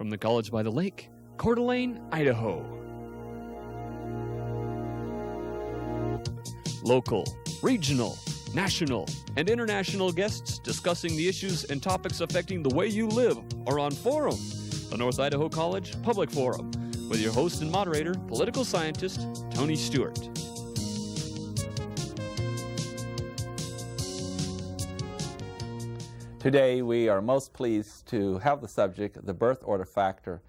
from the College by the Lake, Coeur d'Alene, Idaho. Local, regional, national, and international guests discussing the issues and topics affecting the way you live are on Forum, the North Idaho College Public Forum, with your host and moderator, political scientist Tony Stewart. Today we are most pleased to have the subject, the birth order factor.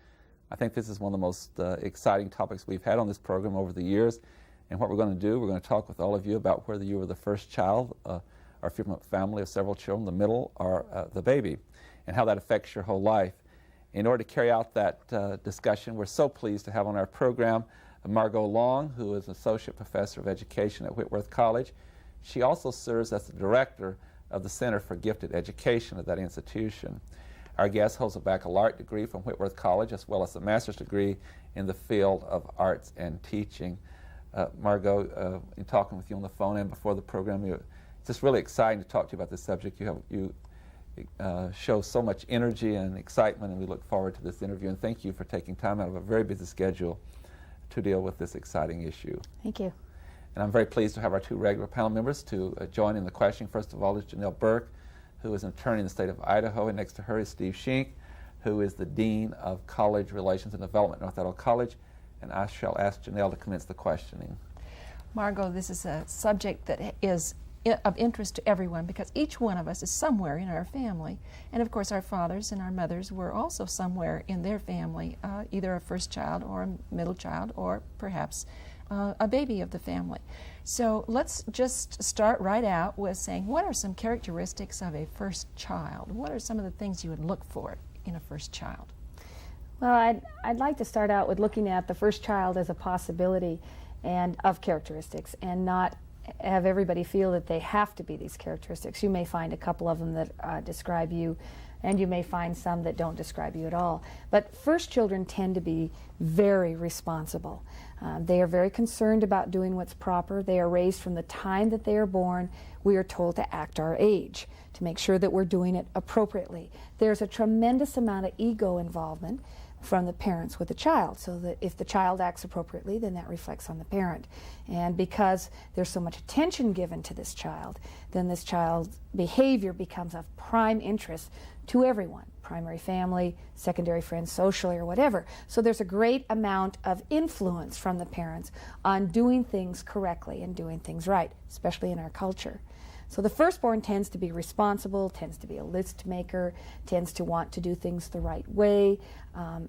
I think this is one of the most exciting topics we've had on this program over the years. And what we're going to do, we're going to talk with all of you about whether you were the first child, or if you're from a family of several children, the middle, or the baby, and how that affects your whole life. In order to carry out that discussion, we're so pleased to have on our program Margot Long, who is Associate Professor of Education at Whitworth College. She also serves as the Director of the Center for Gifted Education at that institution. Our guest holds a baccalaureate degree from Whitworth College, as well as a master's degree in the field of arts and teaching. Margot, in talking with you on the phone and before the program, it's just really exciting to talk to you about this subject. You show so much energy and excitement, and we look forward to this interview. And thank you for taking time out of a very busy schedule to deal with this exciting issue. Thank you. And I'm very pleased to have our two regular panel members to join in the questioning. First of all is Janelle Burke, who is an attorney in the state of Idaho, and next to her is Steve Shink, who is the Dean of College Relations and Development at North Idaho College. And I shall ask Janelle to commence the questioning. Margot, this is a subject that is of interest to everyone because each one of us is somewhere in our family. And of course our fathers and our mothers were also somewhere in their family, either a first child or a middle child or perhaps a baby of the family. So let's just start right out with saying, what are some characteristics of a first child? What are some of the things you would look for in a first child? Well, I'd like to start out with looking at the first child as a possibility and of characteristics, and not have everybody feel that they have to be these characteristics. You may find a couple of them that describe you, and you may find some that don't describe you at all. But first children tend to be very responsible. They are very concerned about doing what's proper. They are raised from the time that they are born. We are told to act our age, to make sure that we're doing it appropriately. There's a tremendous amount of ego involvement from the parents with the child, so that if the child acts appropriately, then that reflects on the parent. And because there's so much attention given to this child, then this child's behavior becomes of prime interest to everyone, primary family, secondary friends, socially, or whatever. So there's a great amount of influence from the parents on doing things correctly and doing things right, especially in our culture. So the firstborn tends to be responsible, tends to be a list maker, tends to want to do things the right way,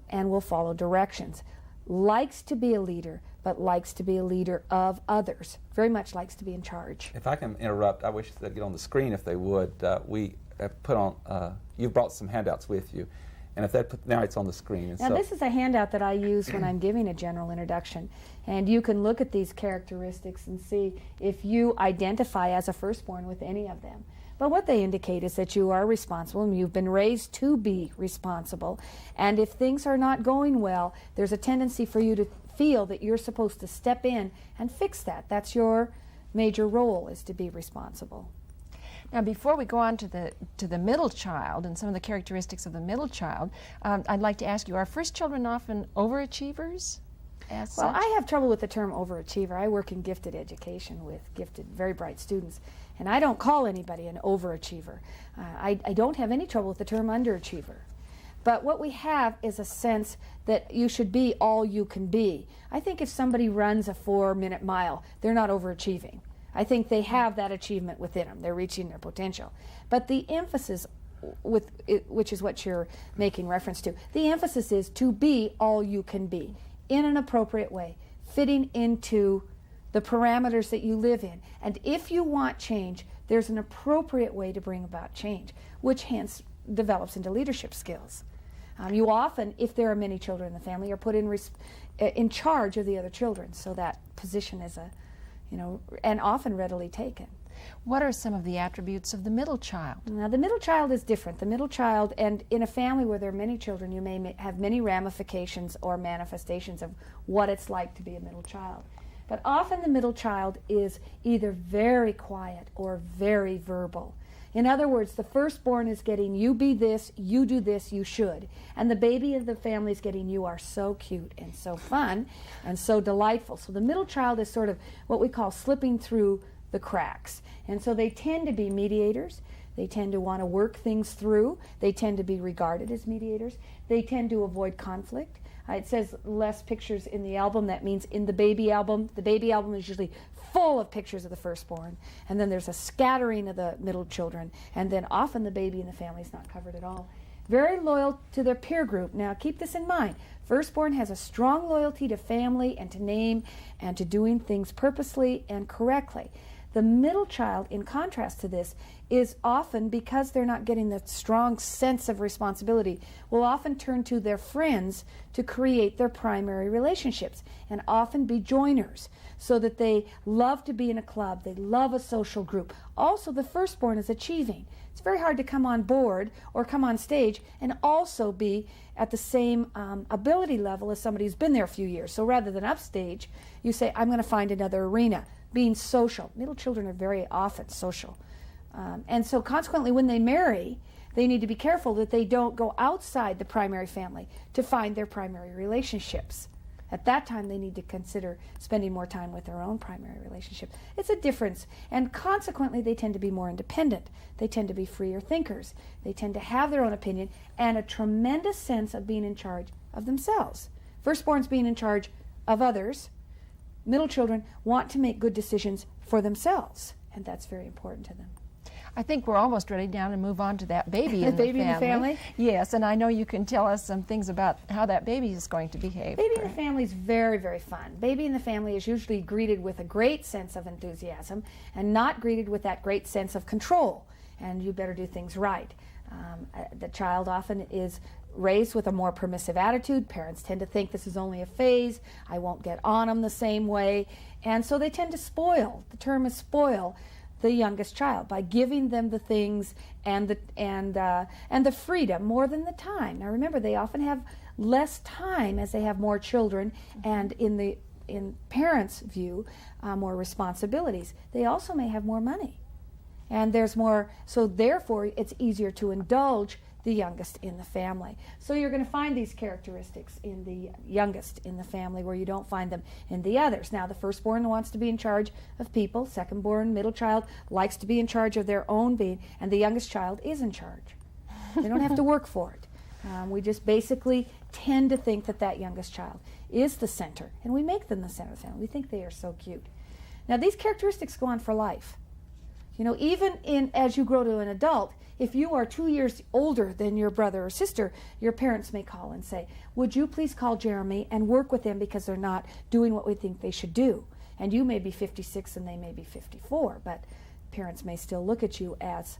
and will follow directions. Likes to be a leader, but likes to be a leader of others. Very much likes to be in charge. If I can interrupt, I wish they'd get on the screen if they would. We have put on, you've brought some handouts with you. And if they put, now it's on the screen. And now this is a handout that I use when I'm giving a general introduction. And you can look at these characteristics and see if you identify as a firstborn with any of them. But what they indicate is that you are responsible and you've been raised to be responsible. And if things are not going well, there's a tendency for you to feel that you're supposed to step in and fix that. That's your major role, is to be responsible. Now, before we go on to the middle child and some of the characteristics of the middle child, I'd like to ask you, are first children often overachievers? Well, I have trouble with the term overachiever. I work in gifted education with gifted, very bright students, and I don't call anybody an overachiever. I don't have any trouble with the term underachiever. But what we have is a sense that you should be all you can be. I think if somebody runs a 4-minute mile, they're not overachieving. I think they have that achievement within them. They're reaching their potential. But the emphasis, with it, which is what you're making reference to, the emphasis is to be all you can be in an appropriate way, fitting into the parameters that you live in. And if you want change, there's an appropriate way to bring about change, which hence develops into leadership skills. You often, if there are many children in the family, are put in charge of the other children, so that position is and often readily taken. What are some of the attributes of the middle child? Now, the middle child is different. The middle child, and in a family where there are many children, you may have many ramifications or manifestations of what it's like to be a middle child. But often the middle child is either very quiet or very verbal. In other words, the firstborn is getting, you be this, you do this, you should. And the baby of the family is getting, you are so cute and so fun and so delightful. So the middle child is sort of what we call slipping through the cracks. And so they tend to be mediators. They tend to want to work things through. They tend to be regarded as mediators. They tend to avoid conflict. It says less pictures in the album. That means in the baby album is usually full of pictures of the firstborn. And then there's a scattering of the middle children. And then often the baby in the family is not covered at all. Very loyal to their peer group. Now keep this in mind. Firstborn has a strong loyalty to family and to name and to doing things purposely and correctly. The middle child, in contrast to this, is often, because they're not getting that strong sense of responsibility, will often turn to their friends to create their primary relationships and often be joiners, so that they love to be in a club, they love a social group. Also, the firstborn is achieving. It's very hard to come on board or come on stage and also be at the same ability level as somebody who's been there a few years. So rather than upstage, you say, I'm going to find another arena. Being social. Middle children are very often social. And so consequently, when they marry, they need to be careful that they don't go outside the primary family to find their primary relationships. At that time, they need to consider spending more time with their own primary relationship. It's a difference. And consequently, they tend to be more independent. They tend to be freer thinkers. They tend to have their own opinion and a tremendous sense of being in charge of themselves. Firstborns being in charge of others. Middle children want to make good decisions for themselves, and that's very important to them. I think we're almost ready now to move on to that baby in baby in the family? Yes, and I know you can tell us some things about how that baby is going to behave. Baby in the family is very, very fun. Baby in the family is usually greeted with a great sense of enthusiasm and not greeted with that great sense of control, and you better do things right. The child often is raised with a more permissive attitude. Parents tend to think this is only a phase. I won't get on them the same way. And so they tend to spoil. The term is spoil the youngest child by giving them the things and the freedom more than the time. Now remember, they often have less time as they have more children, and in parents' view, more responsibilities. They also may have more money. And there's more, so therefore it's easier to indulge the youngest in the family. So you're going to find these characteristics in the youngest in the family where you don't find them in the others. Now the firstborn wants to be in charge of people, secondborn, middle child likes to be in charge of their own being, and the youngest child is in charge. They don't have to work for it. We just basically tend to think that that youngest child is the center, and we make them the center of the family. We think they are so cute. Now these characteristics go on for life. You know, even as you grow to an adult, if you are 2 years older than your brother or sister, your parents may call and say, would you please call Jeremy and work with them because they're not doing what we think they should do. And you may be 56 and they may be 54, but parents may still look at you as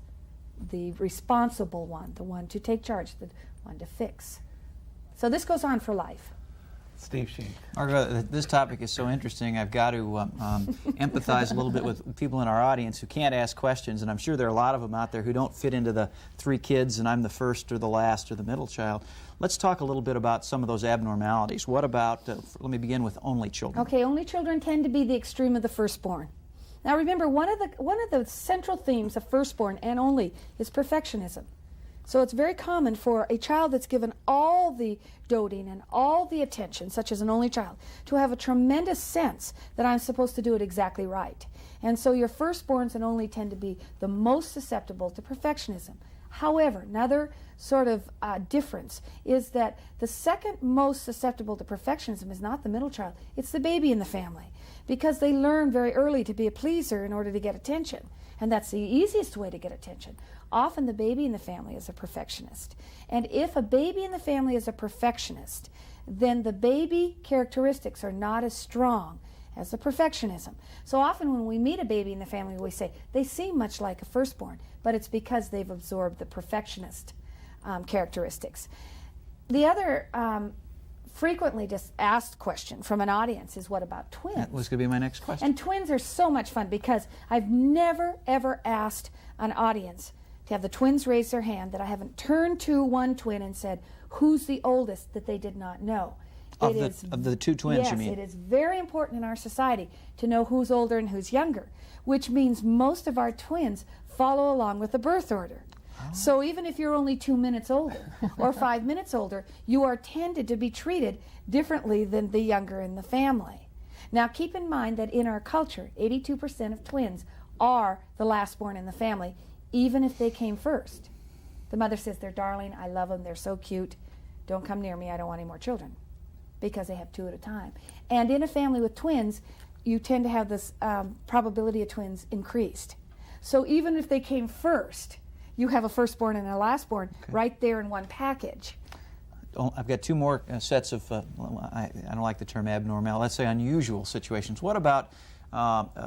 the responsible one, the one to take charge, the one to fix. So this goes on for life. Steve Sheen. Margaret, this topic is so interesting. I've got to empathize a little bit with people in our audience who can't ask questions, and I'm sure there are a lot of them out there who don't fit into the 3 kids and I'm the first or the last or the middle child. Let's talk a little bit about some of those abnormalities. What about, let me begin with only children. Okay, only children tend to be the extreme of the firstborn. Now remember, one of the central themes of firstborn and only is perfectionism. So it's very common for a child that's given all the doting and all the attention, such as an only child, to have a tremendous sense that I'm supposed to do it exactly right. And so your firstborns and only tend to be the most susceptible to perfectionism. However, another sort of difference is that the second most susceptible to perfectionism is not the middle child, it's the baby in the family, because they learn very early to be a pleaser in order to get attention. And that's the easiest way to get attention. Often the baby in the family is a perfectionist. And if a baby in the family is a perfectionist, then the baby characteristics are not as strong as the perfectionism. So often when we meet a baby in the family, we say, they seem much like a firstborn, but it's because they've absorbed the perfectionist characteristics. The other frequently just asked question from an audience is, what about twins? That was going to be my next question. And twins are so much fun because I've never, ever asked an audience to have the twins raise their hand that I haven't turned to one twin and said, who's the oldest, that they did not know. Of the two twins, yes, you mean? It is very important in our society to know who's older and who's younger, which means most of our twins follow along with the birth order. So even if you're only 2 minutes older or 5 minutes older, you are tended to be treated differently than the younger in the family. Now keep in mind that in our culture, 82% of twins are the last born in the family, even if they came first. The mother says, they're darling, I love them, they're so cute, don't come near me, I don't want any more children, because they have 2 at a time. And in a family with twins, you tend to have this probability of twins increased. So even if they came first, you have a firstborn and a lastborn right there in one package. I've got 2 more sets of, I don't like the term abnormal, let's say unusual situations. What about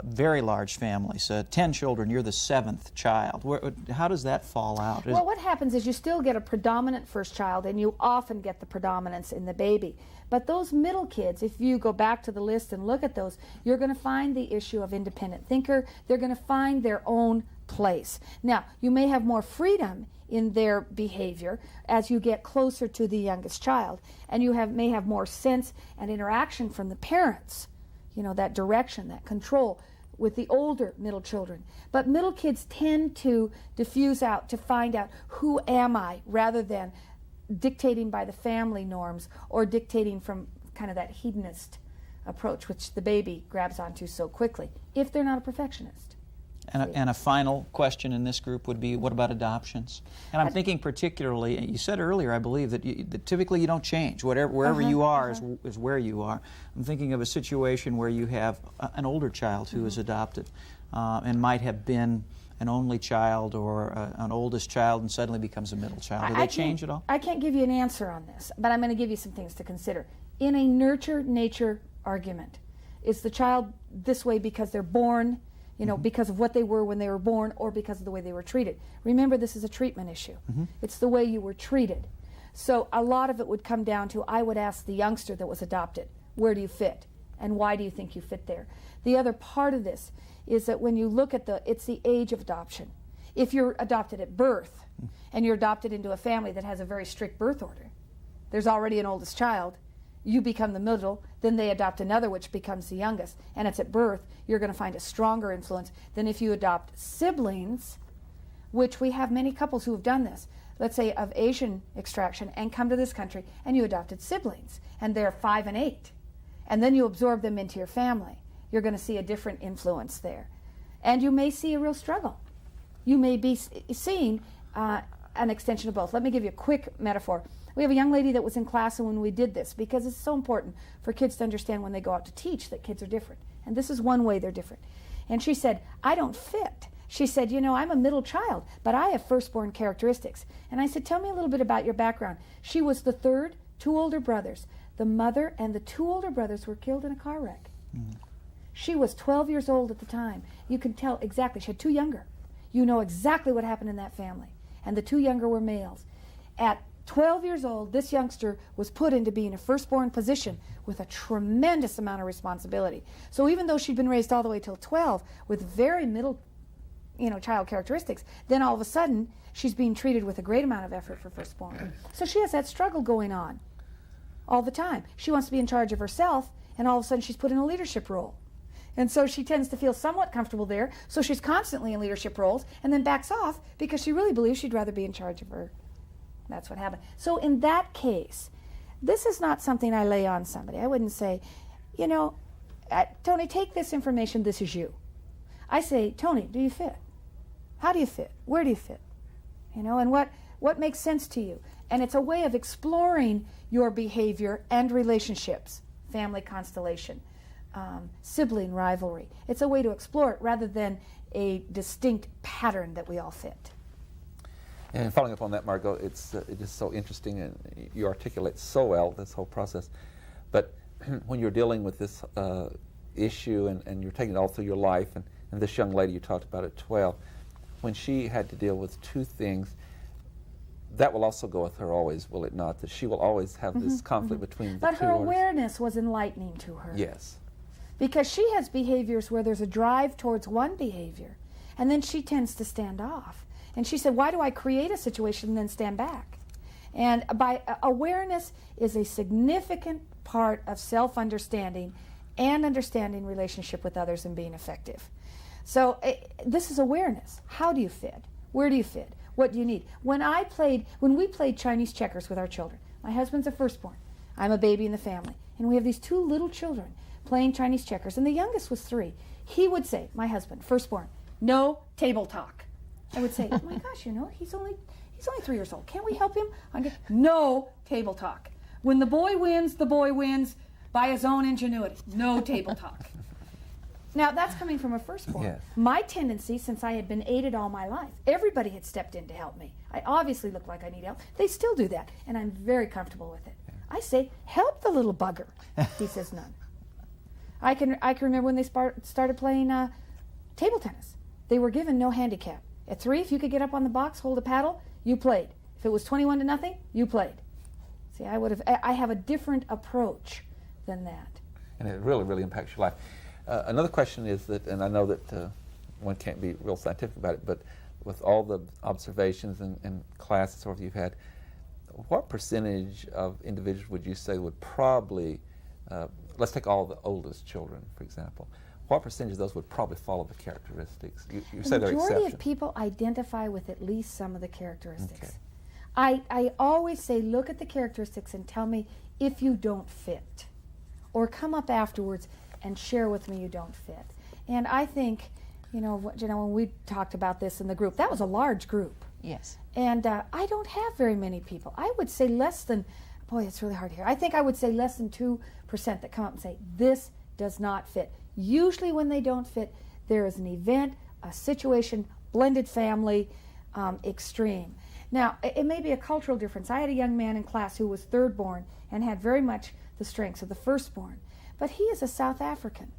very large families, 10 children, you're the 7th child? How does that fall out? Well, what happens is you still get a predominant first child, and you often get the predominance in the baby. But those middle kids, if you go back to the list and look at those, you're going to find the issue of independent thinker. They're going to find their own place. Now, you may have more freedom in their behavior as you get closer to the youngest child, and you may have more sense and interaction from the parents, you know, that direction, that control with the older middle children. But middle kids tend to diffuse out to find out, who am I, rather than dictating by the family norms or dictating from kind of that hedonist approach, which the baby grabs onto so quickly, if they're not a perfectionist. And a final question in this group would be, what about adoptions? And I'm thinking particularly, you said earlier, I believe, that typically you don't change. Wherever you are is where you are. I'm thinking of a situation where you have an older child who is adopted and might have been an only child or an oldest child and suddenly becomes a middle child. Do they change at all? I can't give you an answer on this, but I'm going to give you some things to consider. In a nurture-nature argument, is the child this way because they're born, you know, because of what they were when they were born, or because of the way they were treated? Remember, this is a treatment issue. It's the way you were treated. So a lot of it would come down to, I would ask the youngster that was adopted, where do you fit? And why do you think you fit there? The other part of this is that when you look at it's the age of adoption. If you're adopted at birth, and you're adopted into a family that has a very strict birth order, there's already an oldest child, you become the middle, then they adopt another, which becomes the youngest, and it's at birth, you're going to find a stronger influence than if you adopt siblings, which we have many couples who have done this, let's say of Asian extraction, and come to this country, and you adopted siblings, and they're 5 and 8, and then you absorb them into your family. You're going to see a different influence there. And you may see a real struggle. You may be seeing an extension of both. Let me give you a quick metaphor. We have a young lady that was in class when we did this, because it's so important for kids to understand when they go out to teach that kids are different. And this is one way they're different. And she said, I don't fit. She said, you know, I'm a middle child, but I have firstborn characteristics. And I said, tell me a little bit about your background. She was the third, 2 older brothers. The mother and the 2 older brothers were killed in a car wreck. She was 12 years old at the time. You can tell exactly. She had 2 younger. You know exactly what happened in that family. And the 2 younger were males. At 12 years old, this youngster was put into being a firstborn position with a tremendous amount of responsibility. So even though she'd been raised all the way till 12 with very middle, you know, child characteristics, then all of a sudden she's being treated with a great amount of effort for firstborn. So she has that struggle going on all the time. She wants to be in charge of herself, and all of a sudden she's put in a leadership role. And so she tends to feel somewhat comfortable there, so she's constantly in leadership roles, and then backs off because she really believes she'd rather be in charge of her. That's what happened. So in that case, this is not something I lay on somebody. I wouldn't say, you know, Tony, take this information, this is you. I say, Tony, do you fit? How do you fit? Where do you fit? You know, and what makes sense to you? And it's a way of exploring your behavior and relationships, family constellation, sibling rivalry. It's a way to explore it rather than a distinct pattern that we all fit. And following up on that, Margot, it's just so interesting, and you articulate so well this whole process. But when you're dealing with this issue and you're taking it all through your life, and this young lady you talked about at 12, when she had to deal with 2 things, that will also go with her always, will it not? That she will always have this conflict between the 2 But her orders. awareness was enlightening to her. Yes. Because she has behaviors where there's a drive towards one behavior, and then she tends to stand off. And she said, why do I create a situation and then stand back? And by awareness is a significant part of self-understanding and understanding relationship with others and being effective. So this is awareness. How do you fit? Where do you fit? What do you need? When we played Chinese checkers with our children, my husband's a firstborn. I'm a baby in the family. And we have these 2 little children playing Chinese checkers, and the youngest was 3. He would say, my husband, firstborn, no table talk. I would say, oh my gosh, he's only 3 years old. Can't we help him? No table talk. When the boy wins by his own ingenuity. No table talk. Now, that's coming from a firstborn. Yes. My tendency, since I had been aided all my life, everybody had stepped in to help me. I obviously look like I need help. They still do that, and I'm very comfortable with it. I say, help the little bugger. He says, none. I can remember when they started playing table tennis. They were given no handicap. At 3, if you could get up on the box, hold a paddle, you played. If it was 21-0, you played. See, I have a different approach than that. And it really, really impacts your life. Another question is that, and I know that one can't be real scientific about it, but with all the observations and classes sort of you've had, what percentage of individuals would you say would probably, let's take all the oldest children, for example, what percentage of those would probably follow the characteristics? You say they're exceptions. The majority of people identify with at least some of the characteristics. Okay. I always say, look at the characteristics and tell me if you don't fit. Or come up afterwards and share with me you don't fit. And I think, when we talked about this in the group, that was a large group. Yes. And I don't have very many people. I would say less than, boy, it's really hard here. I think I would say less than 2% that come up and say, this does not fit. Usually when they don't fit, there is an event, a situation, blended family, extreme. Now, it may be a cultural difference. I had a young man in class who was third-born and had very much the strengths of the firstborn. But he is a South African,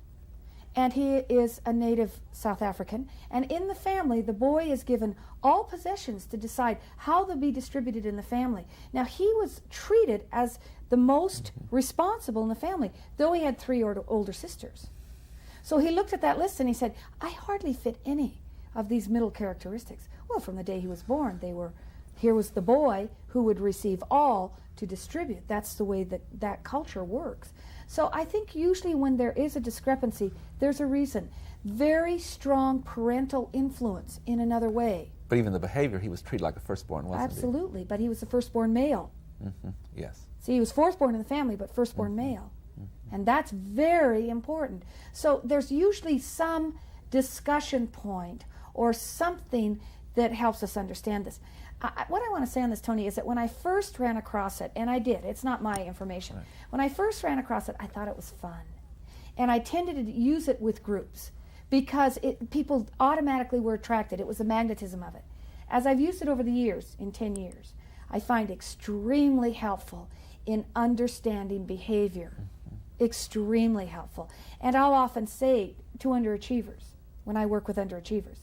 and he is a native South African. And in the family, the boy is given all possessions to decide how they'll be distributed in the family. Now, he was treated as the most responsible in the family, though he had 3 older sisters. So he looked at that list and he said, I hardly fit any of these middle characteristics. Well, from the day he was born, here was the boy who would receive all to distribute. That's the way that culture works. So I think usually when there is a discrepancy, there's a reason. Very strong parental influence in another way. But even the behavior, he was treated like a firstborn, wasn't he? Absolutely, but he was the firstborn male. Mm-hmm. Yes. See, he was fourthborn in the family, but firstborn male. Mm-hmm. And that's very important. So there's usually some discussion point or something that helps us understand this. What I want to say on this, Tony, is that when I first ran across it, and I did, it's not my information. Right. When I first ran across it, I thought it was fun. And I tended to use it with groups because people automatically were attracted. It was the magnetism of it. As I've used it over the years, in 10 years, I find extremely helpful in understanding behavior. Mm-hmm. Extremely helpful. And I'll often say to underachievers, when I work with underachievers,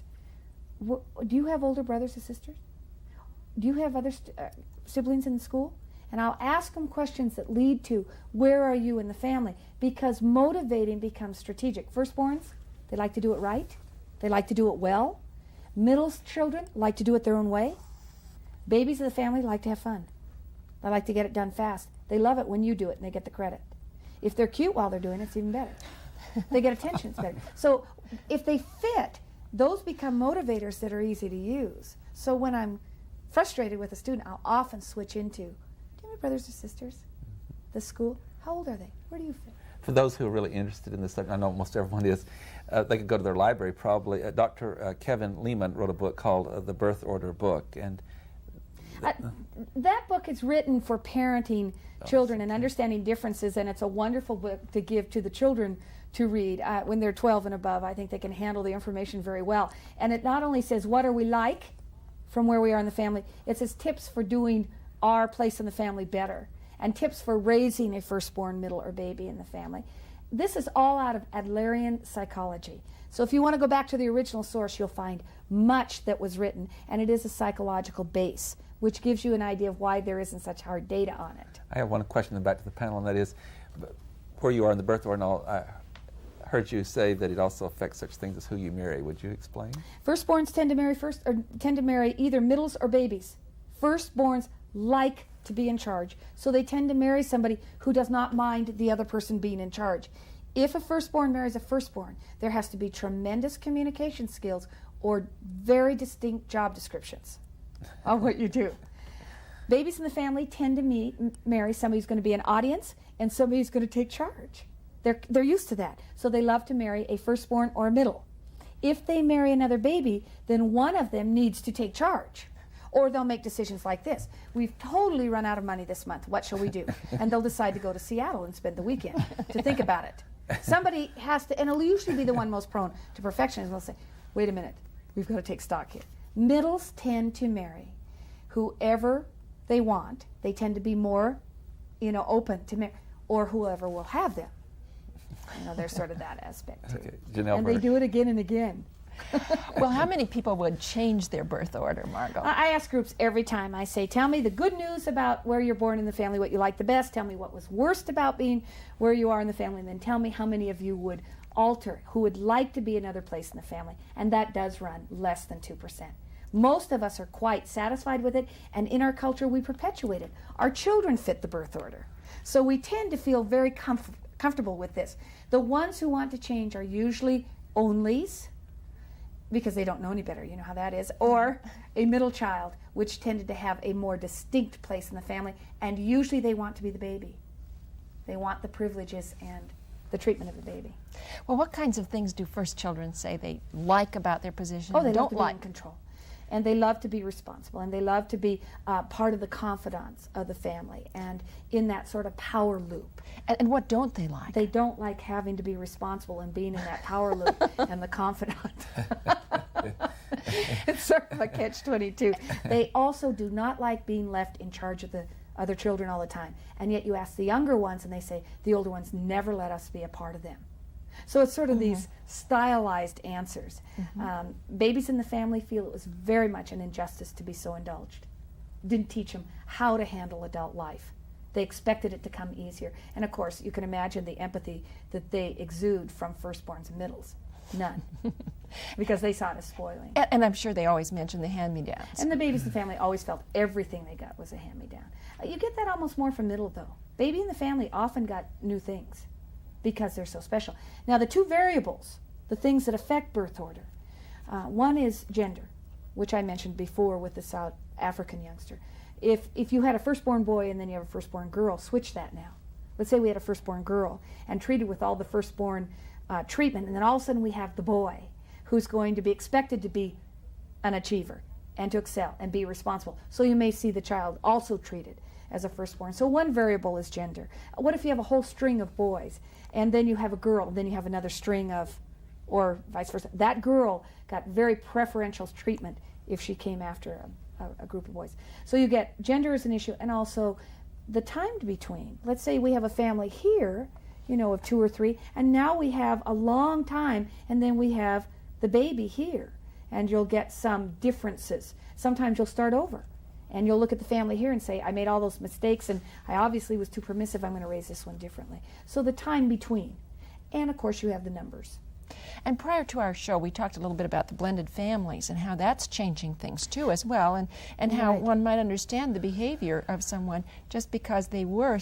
do you have older brothers or sisters? Do you have other siblings in the school? And I'll ask them questions that lead to, where are you in the family? Because motivating becomes strategic. Firstborns, they like to do it right. They like to do it well. Middle children like to do it their own way. Babies of the family like to have fun. They like to get it done fast. They love it when you do it and they get the credit. If they're cute while they're doing it, it's even better. They get attention, it's better. So if they fit, those become motivators that are easy to use. So when I'm frustrated with a student, I'll often switch into, do you have brothers or sisters? The school? How old are they? Where do you fit? For those who are really interested in this subject, I know most everyone is, they could go to their library probably. Dr. Kevin Leman wrote a book called The Birth Order Book. And that book is written for parenting children and understanding differences, and it's a wonderful book to give to the children to read. When they're 12 and above, I think they can handle the information very well. And it not only says, what are we like from where we are in the family, it says tips for doing our place in the family better, and tips for raising a firstborn, middle, or baby in the family. This is all out of Adlerian psychology. So if you want to go back to the original source, you'll find much that was written, and it is a psychological base, which gives you an idea of why there isn't such hard data on it. I have one question back to the panel, and that is, where you are in the birth order and all, I heard you say that it also affects such things as who you marry. Would you explain? Firstborns tend to marry either middles or babies. Firstborns like to be in charge, so they tend to marry somebody who does not mind the other person being in charge. If a firstborn marries a firstborn, there has to be tremendous communication skills or very distinct job descriptions of what you do. Babies in the family tend to marry somebody who's going to be an audience and somebody who's going to take charge. They're used to that, so they love to marry a firstborn or a middle. If they marry another baby, then one of them needs to take charge. Or they'll make decisions like this. We've totally run out of money this month. What shall we do? And they'll decide to go to Seattle and spend the weekend to think about it. Somebody has to, and it'll usually be the one most prone to perfectionism. They'll say, wait a minute, we've got to take stock here. Middles tend to marry whoever they want. They tend to be more, open to marry, or whoever will have them. There's sort of that aspect too. Okay. Janelle And they do it again and again. Well, how many people would change their birth order, Margot? I ask groups every time. I say, tell me the good news about where you're born in the family, what you like the best. Tell me what was worst about being where you are in the family, and then tell me how many of you would alter, who would like to be another place in the family. And that does run less than 2%. Most of us are quite satisfied with it, and in our culture we perpetuate it. Our children fit the birth order. So we tend to feel very comfortable with this. The ones who want to change are usually onlys, because they don't know any better, you know how that is, or a middle child, which tended to have a more distinct place in the family, and usually they want to be the baby. They want the privileges and the treatment of the baby. Well, what kinds of things do first children say they like about their position? Oh, they and love don't to like be in control. And they love to be responsible, and they love to be part of the confidants of the family, and in that sort of power loop. And what don't they like? They don't like having to be responsible and being in that power loop and the confidant. It's sort of a catch-22. They also do not like being left in charge of the other children all the time. And yet you ask the younger ones, and they say, the older ones never let us be a part of them. So it's sort of these stylized answers. Babies in the family feel it was very much an injustice to be so indulged. Didn't teach them how to handle adult life. They expected it to come easier. And of course, you can imagine the empathy that they exude from firstborns and middles. None. Because they saw it as spoiling. And I'm sure they always mention the hand-me-downs. And the babies in the family always felt everything they got was a hand-me-down. You get that almost more from middle, though. Baby in the family often got new things because they're so special. Now, the two variables, the things that affect birth order, one is gender, which I mentioned before with the South African youngster. If you had a firstborn boy and then you have a firstborn girl, switch that now. Let's say we had a firstborn girl and treated with all the firstborn treatment, and then all of a sudden we have the boy who's going to be expected to be an achiever and to excel and be responsible. So you may see the child also treated as a firstborn. So one variable is gender. What if you have a whole string of boys and then you have a girl, then you have another string of, or vice versa? That girl got very preferential treatment if she came after a group of boys. So you get gender as an issue, and also the time between. Let's say we have a family here, of 2 or 3, and now we have a long time, and then we have the baby here, and you'll get some differences. Sometimes you'll start over, and you'll look at the family here and say, I made all those mistakes, and I obviously was too permissive, I'm going to raise this one differently. So the time between. And of course you have the numbers. And prior to our show, we talked a little bit about the blended families and how that's changing things too as well, and how one might understand the behavior of someone just because they were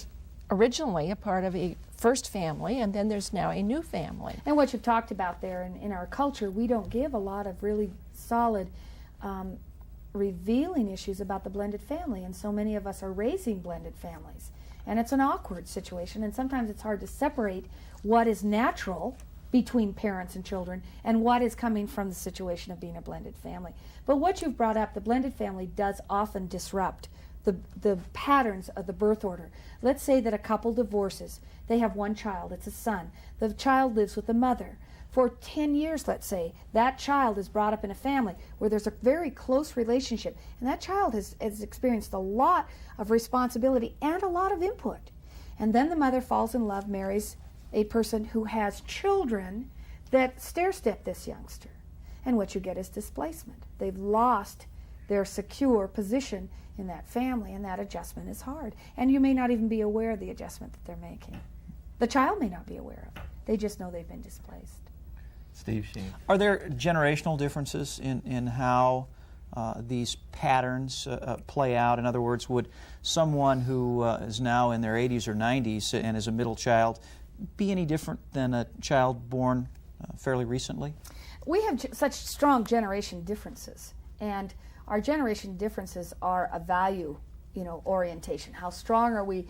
originally a part of a first family, and then there's now a new family. And what you've talked about there, in our culture, we don't give a lot of really solid revealing issues about the blended family, and so many of us are raising blended families. And it's an awkward situation, and sometimes it's hard to separate what is natural between parents and children and what is coming from the situation of being a blended family. But what you've brought up, the blended family does often disrupt the patterns of the birth order. Let's say that a couple divorces. They have one child, it's a son. The child lives with the mother. For 10 years, let's say, that child is brought up in a family where there's a very close relationship, and that child has experienced a lot of responsibility and a lot of input. And then the mother falls in love, marries a person who has children that stair-step this youngster. And what you get is displacement. They've lost their secure position in that family, and that adjustment is hard. And you may not even be aware of the adjustment that they're making. The child may not be aware of it. They just know they've been displaced. Steve Sheen. Are there generational differences in how these patterns play out? In other words, would someone who is now in their 80s or 90s and is a middle child be any different than a child born fairly recently? We have such strong generation differences, and our generation differences are a value, orientation. How strong are we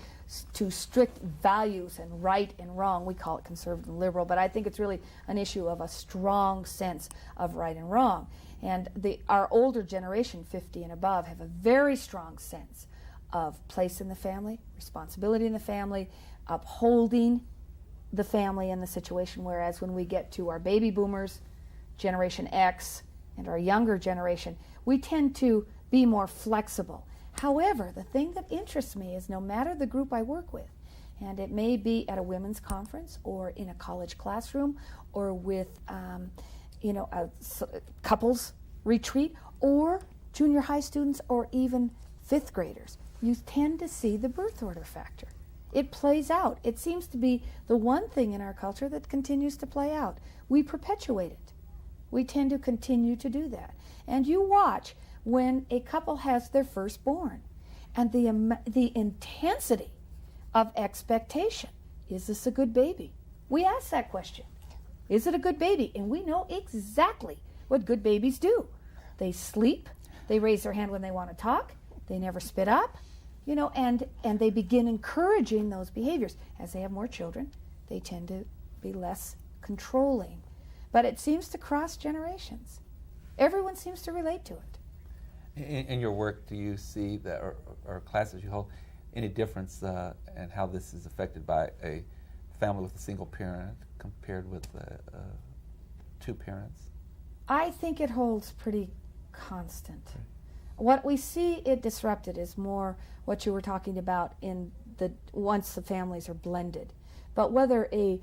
to strict values and right and wrong? We call it conservative and liberal, but I think it's really an issue of a strong sense of right and wrong. And our older generation, 50 and above, have a very strong sense of place in the family, responsibility in the family, upholding the family and the situation, whereas when we get to our baby boomers, Generation X, and our younger generation, we tend to be more flexible. However, the thing that interests me is no matter the group I work with, and it may be at a women's conference or in a college classroom or with a couples retreat or junior high students or even fifth graders, you tend to see the birth order factor. It plays out. It seems to be the one thing in our culture that continues to play out. We perpetuate it. We tend to continue to do that. And you watch when a couple has their firstborn and the intensity of expectation. Is this a good baby? We ask that question. Is it a good baby? And we know exactly what good babies do. They sleep, they raise their hand when they want to talk, they never spit up, and they begin encouraging those behaviors. As they have more children, they tend to be less controlling. But it seems to cross generations. Everyone seems to relate to it. In your work, do you see that, or classes you hold, any difference in how this is affected by a family with a single parent compared with two parents? I think it holds pretty constant. What we see it disrupted is more what you were talking about in once the families are blended. But whether the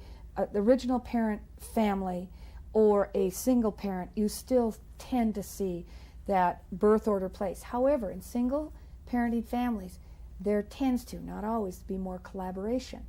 original parent family or a single parent, you still tend to see that birth order place. However, in single parenting families, there tends to, not always, be more collaboration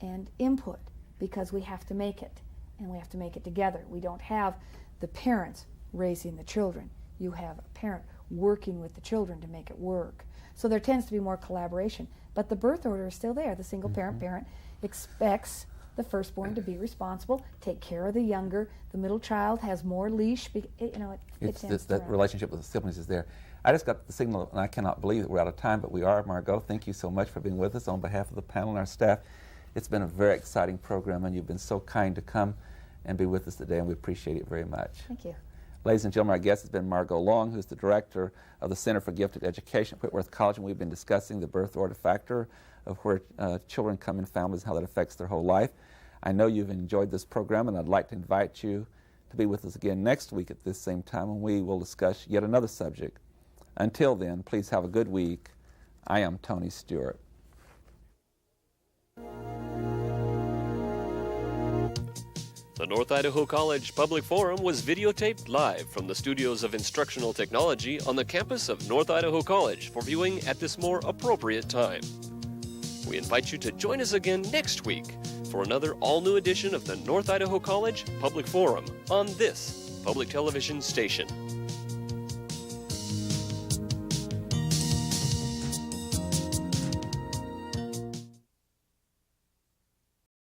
and input because we have to make it, and we have to make it together. We don't have the parents raising the children. You have a parent working with the children to make it work. So there tends to be more collaboration. But the birth order is still there. The single parent expects the firstborn to be responsible, take care of the younger. The middle child has more leash. That relationship with the siblings is there. I just got the signal, and I cannot believe that we're out of time, but we are. Margot, thank you so much for being with us on behalf of the panel and our staff. It's been a very exciting program, and you've been so kind to come and be with us today, and we appreciate it very much. Thank you. Ladies and gentlemen, our guest has been Margot Long, who's the director of the Center for Gifted Education at Whitworth College, and we've been discussing the birth order factor of where children come in families and how that affects their whole life. I know you've enjoyed this program, and I'd like to invite you to be with us again next week at this same time, when we will discuss yet another subject. Until then, please have a good week. I am Tony Stewart. The North Idaho College Public Forum was videotaped live from the studios of Instructional Technology on the campus of North Idaho College for viewing at this more appropriate time. We invite you to join us again next week for another all-new edition of the North Idaho College Public Forum on this public television station.